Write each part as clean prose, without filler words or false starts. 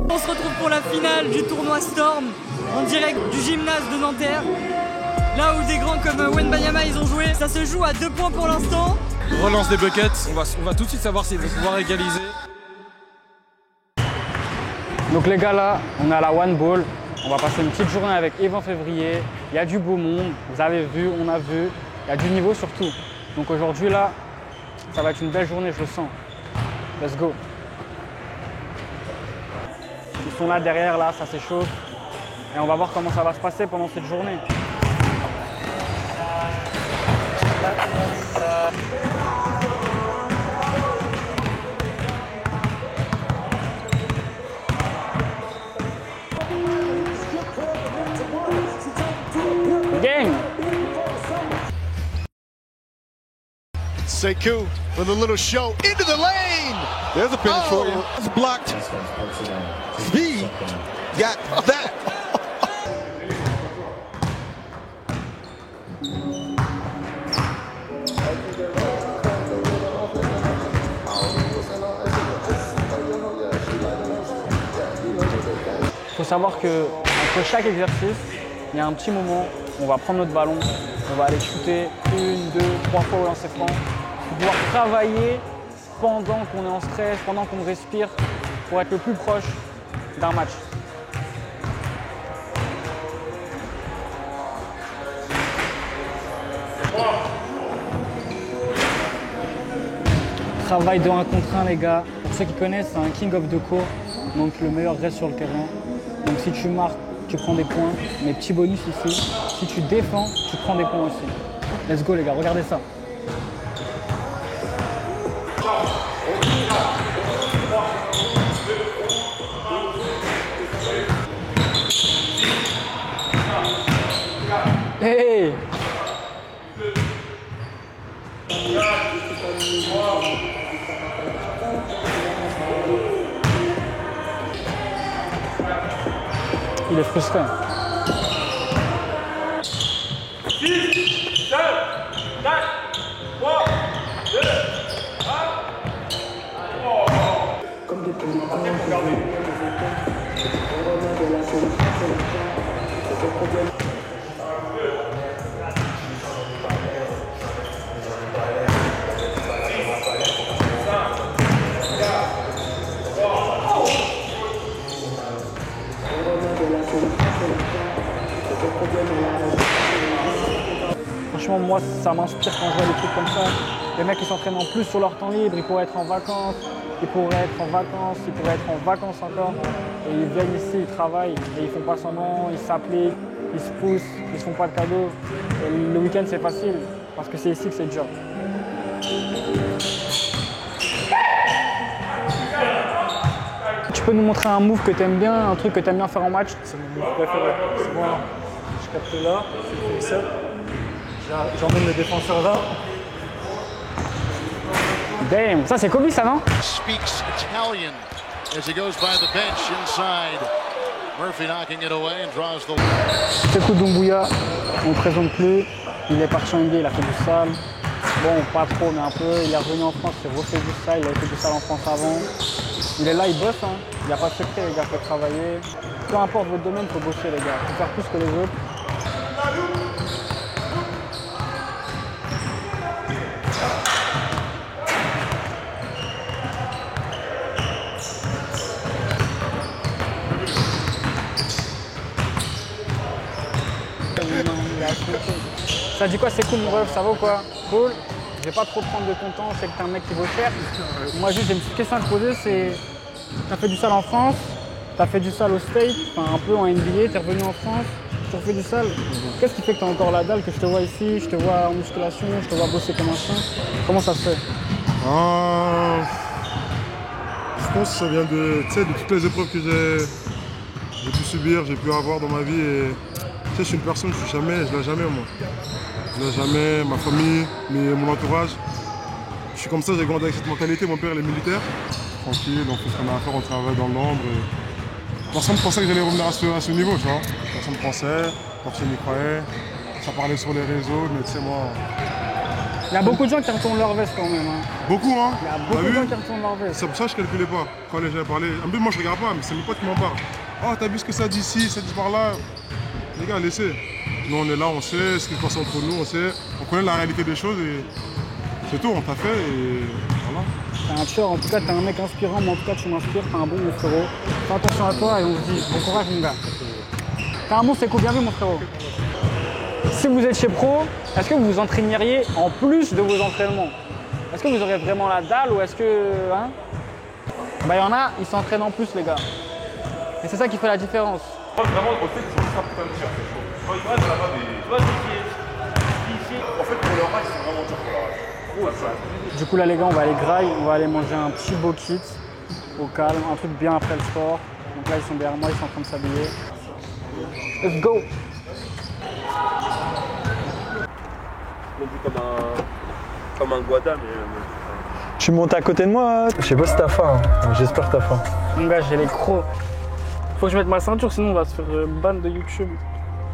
On se retrouve pour la finale du tournoi Storm en direct du gymnase de Nanterre. Là où des grands comme Wembanyama ils ont joué. Ça se joue à 2 points pour l'instant. Relance des buckets, on va tout de suite savoir s'ils vont pouvoir égaliser. Donc les gars là, on est à la One Ball. On va passer une petite journée avec Yves en février. Il y a du beau monde, vous avez vu, on a vu. Il y a du niveau surtout. Donc aujourd'hui là, ça va être une belle journée, je le sens. Let's go. Ils sont là derrière, là, ça s'échauffe. Et on va voir comment ça va se passer pendant cette journée. Game! Sekou with a little show into the lane. There's a finish for you. It's blocked. He got that. Il faut savoir qu'entre chaque exercice, il y a un petit moment où on va prendre notre ballon, on va aller shooter 1, 2, 3 fois au lancer franc pour pouvoir travailler pendant qu'on est en stress, pendant qu'on respire, pour être le plus proche d'un match. Travail de 1 contre 1 les gars. Pour ceux qui connaissent, c'est un king of the court, donc le meilleur reste sur le terrain. Donc si tu marques, tu prends des points, mais petit bonus ici, si tu défends, tu prends des points aussi. Let's go les gars, regardez ça. Hey! Il est frustré. 6, 7, 4, 3, 2, 1. Comme depuis le temps, on remet de la solution, c'est le problème. Franchement, moi, ça m'inspire quand je vois des trucs comme ça. Les mecs, ils s'entraînent en plus sur leur temps libre, ils pourraient être en vacances, ils pourraient être en vacances encore. Et ils viennent ici, ils travaillent, et ils font pas semblant, ils s'appliquent, ils se poussent, ils se font pas de cadeaux. Et le week-end, c'est facile, parce que c'est ici que c'est dur. Tu peux nous montrer un move que tu aimes bien, un truc que tu aimes bien faire en match? C'est mon move préféré. C'est bon, je capte là, je fais ça. J'emmène le défenseur là. Damn, ça c'est Kobe ça non? Speaks Italian as he goes by the bench inside. Murphy knocking it away and draws the. Sekou Doumbouya, on ne présente plus. Il est parti en NBA, il a fait du sale. Bon, pas trop, mais un peu. Il est revenu en France, il a refait du sale. Il a fait du sale en France avant. Il est là, il bosse. Hein. Il n'y a pas de secret, les gars, il faut travailler. Peu importe votre domaine, il faut bosser, les gars. Il faut faire plus que les autres. Ça dit quoi, c'est cool mon ref, ça va ou quoi? Cool. Je vais pas trop prendre de ton temps, je sais que t'es un mec qui vaut cher. Moi juste j'ai une petite question à te poser, c'est t'as fait du sale en France, t'as fait du sale au State, enfin un peu en NBA, t'es revenu en France, tu refais du sale. Qu'est-ce qui fait que t'as encore la dalle, que je te vois ici, je te vois en musculation, je te vois bosser comme un chien? Comment ça se fait? Je pense que ça vient de toutes les épreuves que j'ai pu subir, j'ai pu avoir dans ma vie. Et, je suis une personne, je lâche jamais moi. Je lâche jamais ma famille, mon entourage. Je suis comme ça, j'ai grandi avec cette mentalité. Mon père il est militaire. Tranquille, on fait ce qu'on a à faire, on travaille dans l'ombre. Personne ne pensait que j'allais revenir à ce niveau, tu vois. Personne ne pensait, personne n'y croyait. Ça parlait sur les réseaux, mais tu sais moi, Il y a beaucoup de gens qui retournent leur veste quand même. Hein. Beaucoup, hein. Il y a beaucoup de gens qui retournent leur veste. C'est pour ça que je calculais pas quand les gens parlaient. En plus, moi je regarde pas, mais c'est mes potes qui m'en parlent. Oh, t'as vu ce que ça dit ici, ça dit par là. Les gars, laissez. Nous on est là, on sait ce qui se passe entre nous, on sait. On connaît la réalité des choses et c'est tout, on t'a fait et voilà. T'es un tueur, en tout cas, t'es un mec inspirant, mais en tout cas, tu m'inspires, t'es un bon mon frérot. Fais attention à toi et on se dit bon courage, mon gars. T'es un bon, c'est cool, bien vu, mon frérot. Si vous êtes chez Pro, est-ce que vous vous entraîneriez en plus de vos entraînements? Est-ce que vous aurez vraiment la dalle ou est-ce que. Hein? Bah, il y en a, ils s'entraînent en plus, les gars. Et c'est ça qui fait la différence. Vraiment, au fait, ils sont ultra putain de tir, c'est chaud. Quand ils restent là-bas, tu vois, en fait, pour leur âge, c'est vraiment dur pour leur âge. Du coup, là, les gars, on va aller graille, on va aller manger un petit beau kit au calme, un truc bien après le sport. Donc là, ils sont derrière moi, ils sont en train de s'habiller. Let's go! On dit comme un guada, mais. Tu montes à côté de moi, je sais pas si t'as faim, hein. J'espère que t'as faim. Mon gars, j'ai les crocs. Faut que je mette ma ceinture, sinon on va se faire ban de YouTube.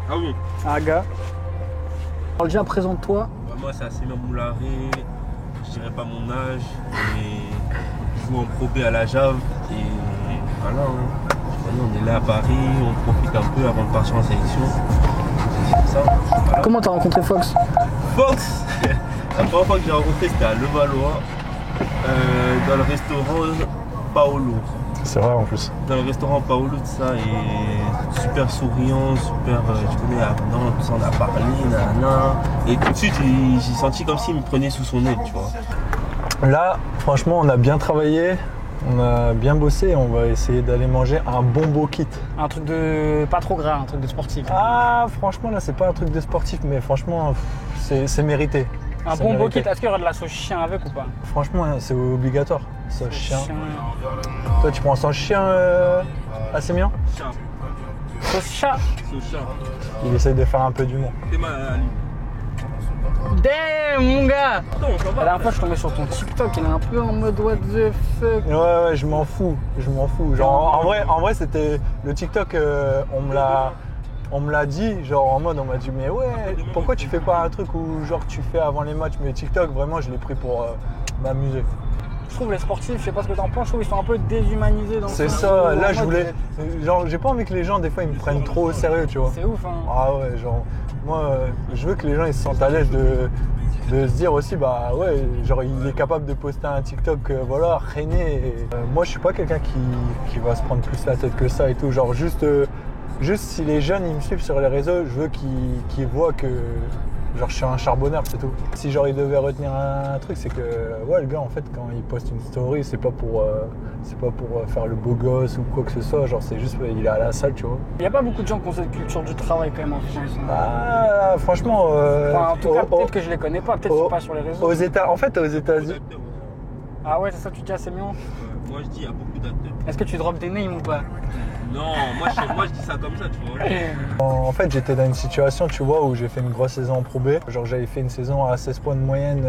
Ah oui. Ah, gars. Alors, déjà, présente-toi. Bah, moi, c'est Assemia Moulare, je dirais pas mon âge, et je joue en Pro B à la Jave, et voilà. Hein. On est là à Paris, on profite un peu avant de partir en sélection. C'est ça. Voilà. Comment t'as rencontré Fox? Fox, la première fois que j'ai rencontré, c'était à Levallois, dans le restaurant Paolo. C'est vrai en plus. Dans le restaurant Paolo, tout ça, et super souriant, super, tu connais, non, tout ça, on a parlé, nanana. Et tout de suite, j'ai senti comme s'il me prenait sous son aile, tu vois. Là, franchement, on a bien travaillé, on a bien bossé, on va essayer d'aller manger un bon beau kit. Un truc de pas trop gras, un truc de sportif. Ah, franchement, là, c'est pas un truc de sportif, mais franchement, c'est mérité. Un bon beau kit, est-ce qu'il y aura de la sauce chien avec ou pas? Franchement, c'est obligatoire, sauce chien. Toi, tu prends sauce chien assez bien? Sauce chat. Il essaye de faire un peu d'humour. Damn, mon gars! La dernière fois, je suis tombé sur ton TikTok, il est un peu en mode what the fuck. Ouais, je m'en fous, Genre, en vrai, c'était le TikTok, on me l'a dit, genre en mode, on m'a dit, mais ouais, pourquoi tu fais pas un truc où genre tu fais avant les matchs? Mais TikTok, vraiment, je l'ai pris pour m'amuser. Je trouve les sportifs, je sais pas ce que t'en penses, je trouve qu'ils sont un peu déshumanisés dans le C'est sens ça, où, là en je mode, voulais. Genre, j'ai pas envie que les gens, des fois, ils me prennent trop au sérieux, tu vois. C'est ouf, hein. Ah ouais, genre, moi, je veux que les gens ils se sentent à l'aise de se dire aussi, bah ouais, genre, il est capable de poster un TikTok, voilà, reigné. Et, moi, je suis pas quelqu'un qui va se prendre plus la tête que ça et tout. Genre, juste si les jeunes ils me suivent sur les réseaux, je veux qu'ils voient que genre je suis un charbonneur, c'est tout. Si genre il devait retenir un truc, c'est que ouais, le gars en fait quand il poste une story, c'est pas pour faire le beau gosse ou quoi que ce soit, genre c'est juste il est à la salle, tu vois. Il y a pas beaucoup de gens qui ont cette culture du travail quand même en France. Ah, franchement enfin, en tout cas, peut-être que je les connais pas, peut-être qu'ils sont pas sur les réseaux. Aux États-Unis. Ah ouais, c'est ça, tu dis assez bien. Moi je dis, il y a beaucoup d'acteurs. Est-ce que tu drops des names ou pas? Non, moi je dis ça comme ça, tu vois. En fait, j'étais dans une situation, tu vois, où j'ai fait une grosse saison en Pro B. Genre, j'avais fait une saison à 16 points de moyenne.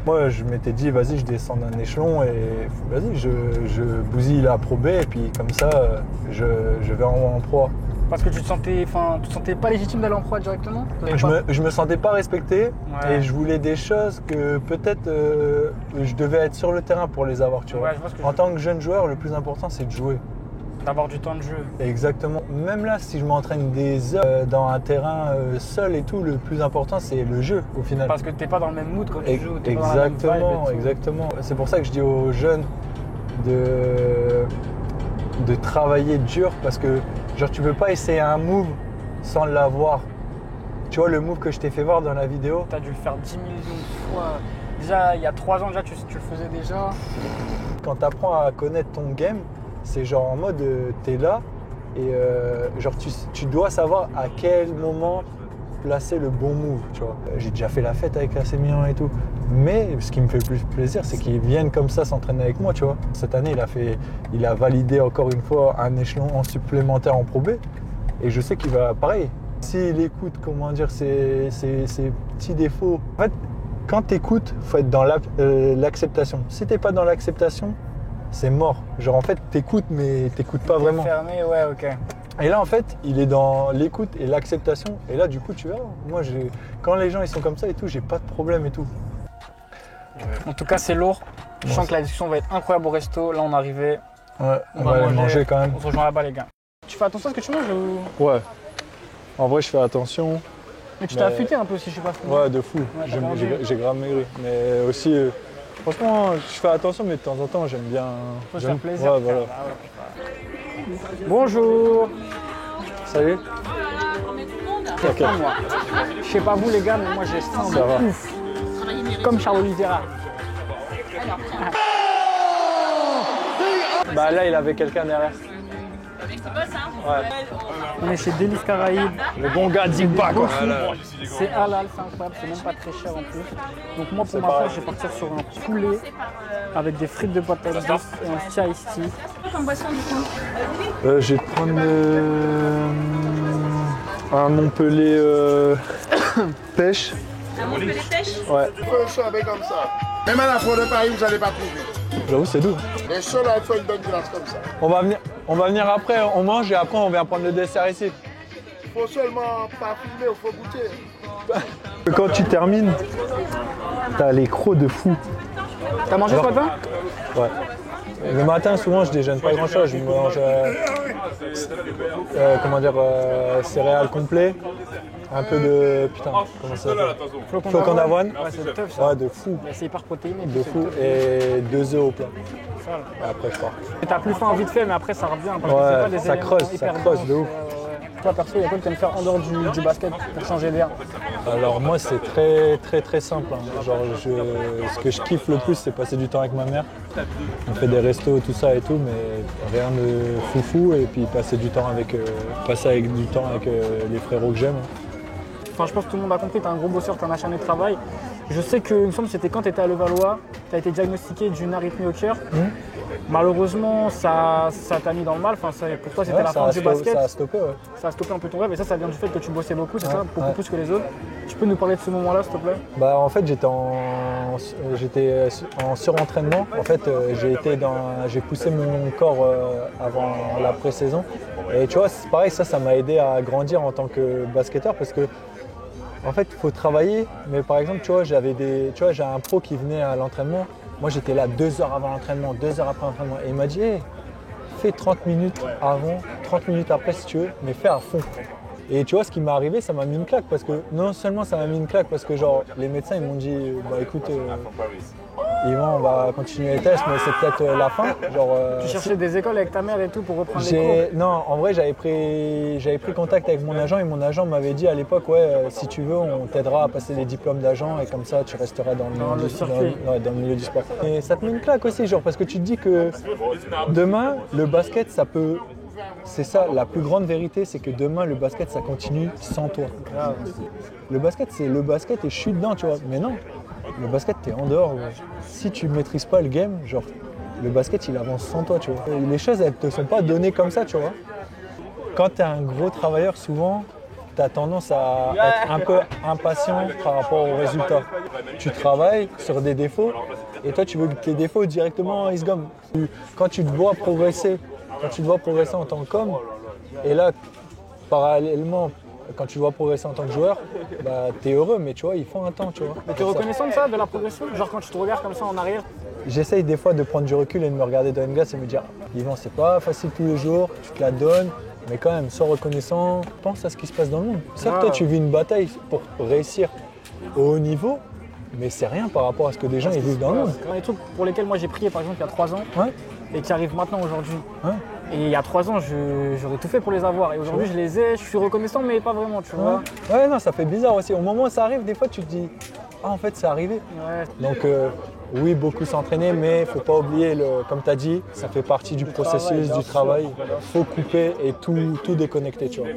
Moi, je m'étais dit, vas-y, je descends d'un échelon et vas-y, je bousille la Pro B et puis comme ça, je vais en Pro A. Parce que tu te sentais pas légitime d'aller en Pro A directement? Je me sentais pas respecté, ouais. Et je voulais des choses que peut-être je devais être sur le terrain pour les avoir, tu vois. Ouais, je vois ce que en tant que jeune joueur, le plus important, c'est de jouer. D'avoir du temps de jeu. Exactement. Même là, si je m'entraîne des heures dans un terrain seul et tout, le plus important, c'est le jeu au final. Parce que t'es pas dans le même mood quand tu joues. Exactement. C'est pour ça que je dis aux jeunes de travailler dur parce que genre tu peux pas essayer un move sans l'avoir. Tu vois le move que je t'ai fait voir dans la vidéo? T'as dû le faire 10 millions de fois. Déjà, il y a 3 ans, déjà, tu le faisais déjà. Quand tu apprends à connaître ton game, c'est genre en mode t'es là et genre tu dois savoir à quel moment placer le bon move, tu vois. J'ai déjà fait la fête avec Assemia et tout, mais ce qui me fait le plus plaisir, c'est qu'ils viennent comme ça s'entraîner avec moi, tu vois. Cette année, il a validé encore une fois un échelon supplémentaire en Pro B et je sais qu'il va pareil. S'il écoute, comment dire, ses petits défauts, en fait, quand t'écoutes, faut être dans l'acceptation. Si t'es pas dans l'acceptation, c'est mort. Genre en fait, t'écoutes, mais t'écoutes pas vraiment. Fermé, ouais, ok. Et là, en fait, il est dans l'écoute et l'acceptation. Et là, du coup, tu vois, moi, quand les gens ils sont comme ça et tout, j'ai pas de problème et tout. En tout cas, c'est lourd. Je sens que la discussion va être incroyable au resto. Là, on est arrivé. Ouais, on va aller manger quand même. On se rejoint là-bas, les gars. Tu fais attention à ce que tu manges ou... Ouais. En vrai, je fais attention. Mais tu t'es affûté un peu si je sais pas. Ouais, de fou. J'ai grave maigri. Mais aussi, franchement, je fais attention, mais de temps en temps, j'aime bien. Faut se faire plaisir. Ouais, voilà. Bonjour. Salut. J'ai faim, moi. Je sais pas vous, les gars, mais moi j'ai faim de ouf. Comme Charles Oliveira. Bah là, il avait quelqu'un derrière. Ouais. On est chez Délices Caraïbes. Le bon gars d'Igba, quoi. C'est halal, c'est incroyable, c'est même pas très cher en plus. Donc moi, pour ma part, je vais partir sur un poulet avec des frites de patates douces et un petit iced tea. Comme boisson du coup. Je vais te prendre un Montpellier pêche. Un Montpellier pêche. Ouais. Il faut un sorbet comme ça. Même à la fois de Paris, vous n'allez pas trouver. J'avoue, c'est doux. Les sols, il faut une bonne glace comme ça. On va venir après, on mange et après on vient prendre le dessert ici. Il faut seulement pas fumer, il faut goûter. Quand tu termines, t'as les crocs de fou. T'as mangé ce matin? Ouais. Le matin, souvent, je déjeune pas grand chose. Je mange céréales complets, un peu de. Putain, comment ça s'appelle? Flocons d'avoine. Ouais, c'est top ça. Ouais, de fou. C'est hyper protéiné. De fou. Et 2 œufs au plat. Et après, je pars. T'as plus faim vite fait, mais après ça revient. Parce que c'est Ouais, pas des ça éléments creuse hyper de denses. ouf. Toi, perso, il y a quoi que tu aimes faire en dehors du basket pour changer d'air? Alors moi c'est très simple. Hein. Genre ce que je kiffe le plus c'est passer du temps avec ma mère. On fait des restos, tout ça et tout, mais rien de foufou et puis passer du temps avec les frérots que j'aime. Enfin, je pense que tout le monde a compris, tu es un gros bosseur, tu as un acharné de travail. Je sais que, il me semble que c'était quand tu étais à Levallois, tu as été diagnostiqué d'une arythmie au cœur. Malheureusement, ça t'a mis dans le mal. Enfin, pour toi, c'était la fin du basket. Ça a stoppé, ouais. Ça a stoppé un peu ton rêve et ça vient du fait que tu bossais beaucoup, c'est ça? Beaucoup plus que les autres. Tu peux nous parler de ce moment-là, s'il te plaît? Bah, en fait, j'étais en surentraînement. En fait, j'ai poussé mon corps avant la pré-saison. Et tu vois, c'est pareil, ça m'a aidé à grandir en tant que basketteur parce que en fait, il faut travailler, mais par exemple, tu vois, j'ai un pro qui venait à l'entraînement. Moi, j'étais là 2 heures avant l'entraînement, 2 heures après l'entraînement. Et il m'a dit, hey, fais 30 minutes avant, 30 minutes après si tu veux, mais fais à fond. Et tu vois, ce qui m'est arrivé, ça m'a mis une claque parce que non seulement ça m'a mis une claque parce que genre les médecins ils m'ont dit, bah écoute, Yvan, on va continuer les tests, mais c'est peut-être la fin. Genre, tu cherchais des écoles avec ta mère et tout pour reprendre les cours? Non, en vrai, j'avais pris contact avec mon agent et mon agent m'avait dit à l'époque, ouais, si tu veux, on t'aidera à passer les diplômes d'agent et comme ça, tu resteras dans le milieu du sport. Et ça te met une claque aussi, genre, parce que tu te dis que demain, le basket, ça peut. C'est ça, la plus grande vérité, c'est que demain, le basket, ça continue sans toi. Le basket, c'est le basket et je suis dedans, tu vois. Mais non, le basket, t'es en dehors. Ouais. Si tu maîtrises pas le game, genre, le basket, il avance sans toi, tu vois. Et les choses, elles te sont pas données comme ça, tu vois. Quand t'es un gros travailleur, souvent, t'as tendance à être un peu impatient par rapport aux résultats. Tu travailles sur des défauts et toi, tu veux que tes défauts directement, ils se gomment. Quand tu te vois progresser, en tant qu'homme, et là, parallèlement, quand tu vois progresser en tant que joueur, bah, t'es heureux, mais tu vois, il faut un temps, tu vois. Mais t'es reconnaissant de ça, de la progression? Genre quand tu te regardes comme ça en arrière? J'essaye des fois de prendre du recul et de me regarder dans une glace et me dire, Yvan, c'est pas facile tous les jours, tu te la donnes, mais quand même, sois reconnaissant, pense à ce qui se passe dans le monde. Certes, toi, tu vis une bataille pour réussir au haut niveau, mais c'est rien par rapport à ce que des gens ils vivent dans le monde. Les trucs pour lesquels moi j'ai prié, par exemple, il y a 3 ans, et qui arrivent maintenant aujourd'hui. Et il y a 3 ans, j'aurais tout fait pour les avoir. Et aujourd'hui, je les ai, je suis reconnaissant, mais pas vraiment, tu vois. Ouais, non, ça fait bizarre aussi. Au moment où ça arrive, des fois, tu te dis, ah, en fait, c'est arrivé. Donc, oui, beaucoup s'entraîner, mais il ne faut pas oublier, comme tu as dit, ça fait partie du processus, du travail. Il faut couper et tout déconnecter, tu vois.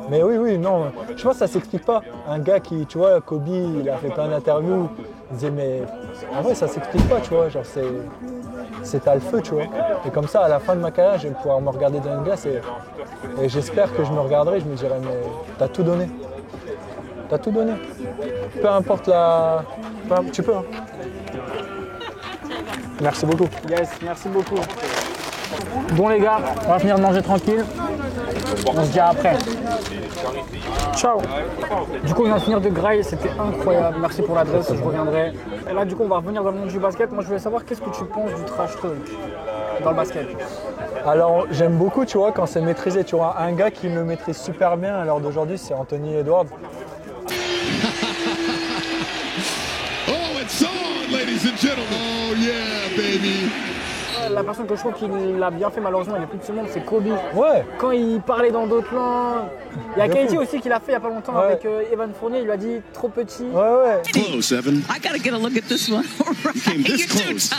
Mais oui, non, je pense que ça ne s'explique pas. Un gars qui, tu vois, Kobe, il a fait plein d'interviews, il disait, mais en vrai, ça ne s'explique pas, tu vois. Genre, c'est à le feu, tu vois. Et comme ça, à la fin de ma carrière, je vais pouvoir me regarder dans une glace et j'espère que je me regarderai, je me dirai, mais t'as tout donné. T'as tout donné. Peu importe la... Tu peux, hein. Merci beaucoup. Yes, merci beaucoup. Bon les gars, on va venir manger tranquille. On se dit après. Ciao. Du coup on vient de finir de graille, c'était incroyable. Merci pour l'adresse, je reviendrai. Et là du coup on va revenir dans le monde du basket. Moi je voulais savoir qu'est-ce que tu penses du trash talk dans le basket. Alors j'aime beaucoup, tu vois, quand c'est maîtrisé. Tu vois, un gars qui le maîtrise super bien à l'heure d'aujourd'hui, c'est Anthony Edwards. Oh, it's on, ladies and gentlemen. Oh yeah, baby. La personne que je trouve qu'il a bien fait, malheureusement, il n'est plus de ce monde, c'est Kobe. Ouais. Quand il parlait dans d'autres langues. Il y a KD aussi qui l'a fait il n'y a pas longtemps avec Evan Fournier, il lui a dit trop petit. Ouais. Close, Evan. I gotta get a look at this one. You came this close.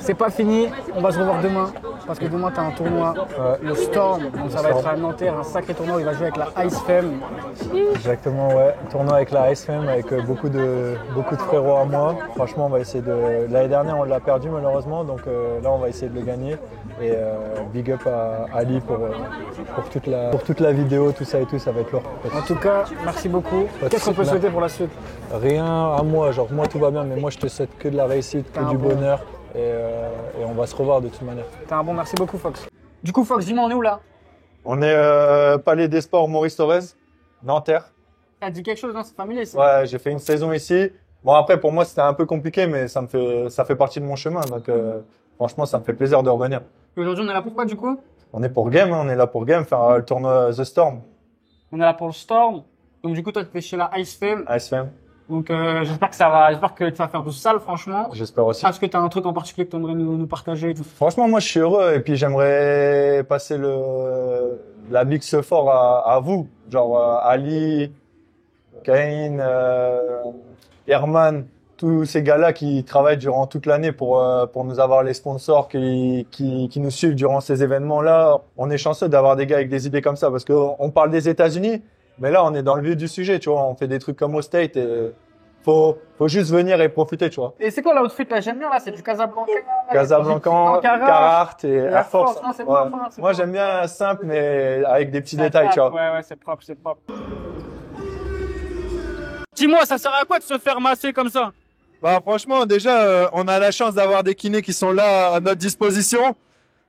C'est pas fini, on va se revoir demain. Parce que demain, tu as un tournoi, le Storm. Donc ça va être à Nanterre, un sacré tournoi où il va jouer avec la Ice Femme. Exactement, ouais. Tournoi avec la Ice Femme, avec beaucoup de frérots à moi. Franchement, on va essayer de. L'année dernière, on l'a perdu malheureusement, donc là, on va essayer de le gagner. Et big up à Ali pour toute la vidéo, tout ça et tout, ça va être lourd. En tout cas, merci beaucoup. Qu'est-ce qu'on peut souhaiter pour la suite? Rien à moi, genre moi tout va bien, mais moi je te souhaite que de la réussite, que du bonheur. Et on va se revoir de toute manière. T'es un bon, merci beaucoup Fox. Du coup Fox, dis-moi, on est où là? On est Palais des Sports Maurice Thorez, Nanterre. T'as dit quelque chose dans cette famille ici? Ouais, j'ai fait une saison ici. Bon après pour moi c'était un peu compliqué, mais ça fait partie de mon chemin, donc franchement ça me fait plaisir de revenir. Et aujourd'hui on est là pour quoi du coup? On est pour Game, hein, on est là pour Game, faire le tournoi The Storm. On est là pour le Storm. Donc du coup toi tu fais chez la Ice Fame. Ice Fame. Donc j'espère que tu vas faire tout sale franchement. J'espère aussi. Est-ce que tu as un truc en particulier que tu aimerais nous partager? Franchement moi je suis heureux et puis j'aimerais passer la big ce fort à vous. Genre Ali, Kane, Herman, tous ces gars-là qui travaillent durant toute l'année pour nous avoir les sponsors qui nous suivent durant ces événements-là. On est chanceux d'avoir des gars avec des idées comme ça parce qu'on parle des États-Unis. Mais là, on est dans le vif du sujet, tu vois. On fait des trucs comme au State et faut juste venir et profiter, tu vois. Et c'est quoi l'outfit là? J'aime bien là, c'est du Casablanca. Casablanca, Carhartt et Air Force. Non, c'est propre, hein, moi, j'aime bien simple, mais avec des petits détails, tu vois. Ouais, c'est propre, c'est propre. Dis-moi, ça sert à quoi de se faire masser comme ça? Bah, franchement, déjà, on a la chance d'avoir des kinés qui sont là à notre disposition.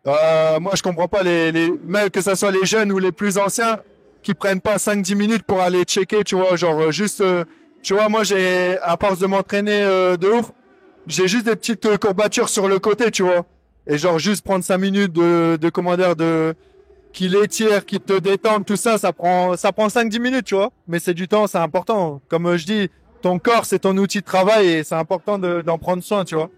Moi, je comprends pas même que ce soit les jeunes ou les plus anciens, qui prennent pas 5-10 minutes pour aller checker, tu vois, genre juste, tu vois, moi à force de m'entraîner de ouf, j'ai juste des petites courbatures sur le côté, tu vois, et genre juste prendre 5 minutes de commandeur qui l'étire, qui te détende, tout ça, ça prend 5-10 minutes, tu vois, mais c'est du temps, c'est important. Comme je dis, ton corps, c'est ton outil de travail et c'est important d'en prendre soin, tu vois.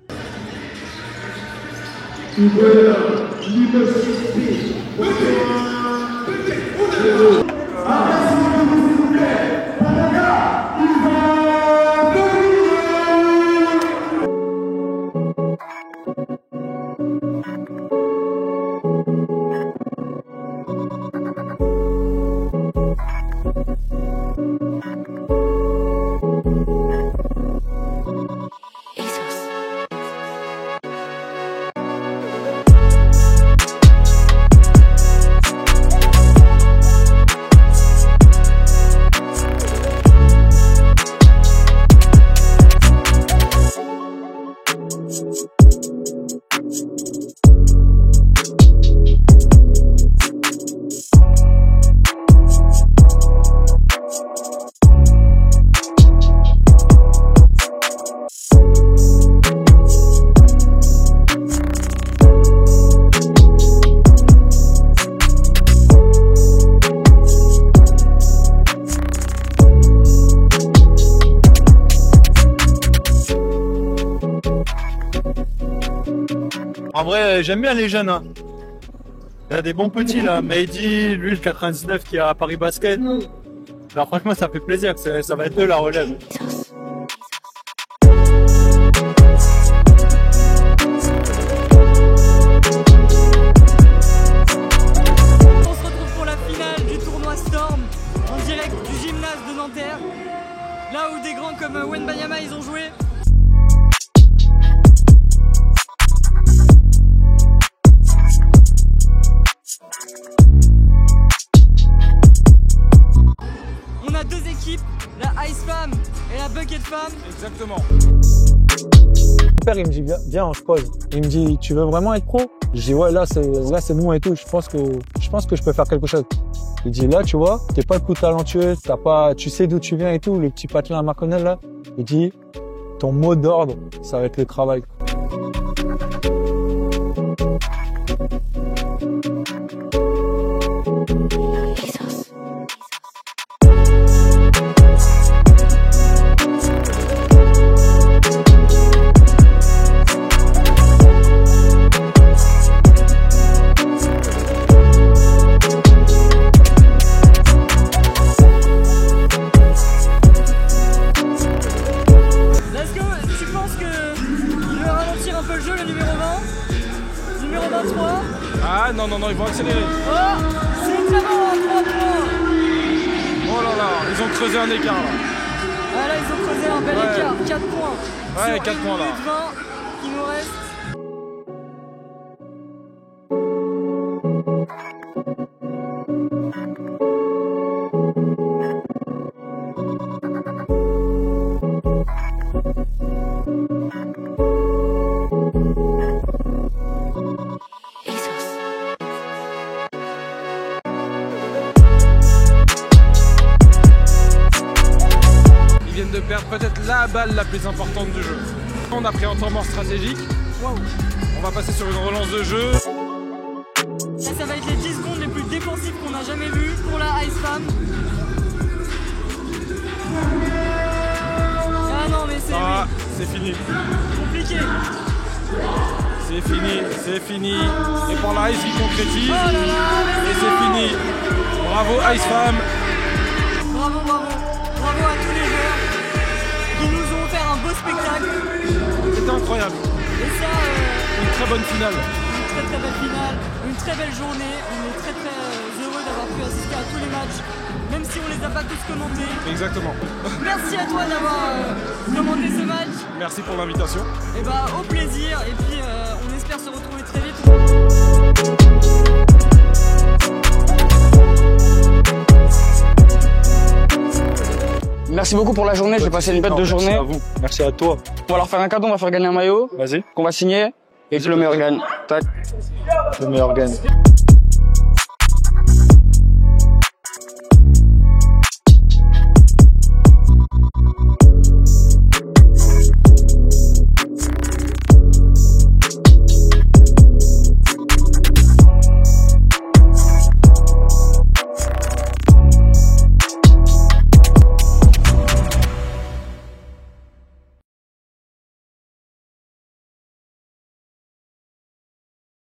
En vrai, j'aime bien les jeunes. Hein. Il y a des bons petits là. Mehdi, lui le 99 qui est à Paris Basket. Alors, franchement, ça fait plaisir. Ça va être eux la relève. On se retrouve pour la finale du tournoi Storm en direct du gymnase de Nanterre. Là où des grands comme Wembanyama ils ont joué. On a deux équipes, la Ice Fam et la Bucket Fam. Exactement. Mon père, il me dit, viens, on se pose. Il me dit, tu veux vraiment être pro? Je dis ouais, là c'est bon et tout. Je pense que je peux faire quelque chose. Il dit là, tu vois, t'es pas le plus talentueux, tu sais d'où tu viens et tout. Le petit patelin à Marconel là. Il dit ton mot d'ordre, ça va être le travail. Ah non, ils vont accélérer. Oh, c'est très bon, 3 points. Oh là là, ils ont creusé un écart là. Ah là, ils ont creusé un bel écart, 4 points. Ouais, sur 4 points là. 1 minute 20 qui nous reste. Ils viennent de perdre peut-être la balle la plus importante du jeu. On a pris un temps mort stratégique. Wow. On va passer sur une relance de jeu. Là, ça va être les 10 secondes les plus défensives qu'on a jamais vues pour la Ice Fam. Ah non, mais c'est fini. Compliqué. C'est fini. Et pour la Ice, ils concrétisent. Oh là là, et c'est fini. Bravo Ice Fam. Bravo à tous les joueurs qui nous ont offert un beau spectacle. C'était incroyable. Et ça, une très bonne finale. Une très belle finale, une très belle journée. On est très heureux d'avoir pu assister à tous les matchs, même si on les a pas tous commentés. Exactement. Merci à toi d'avoir commenté ce match. Merci pour l'invitation. Et bah au plaisir, et puis on espère se retrouver très vite. Merci beaucoup pour la journée, j'ai passé une bête de journée. Merci à vous, merci à toi. On va leur faire un cadeau, on va faire gagner un maillot. Vas-y. Qu'on va signer et que le meilleur gagne. Tac. Le meilleur gagne.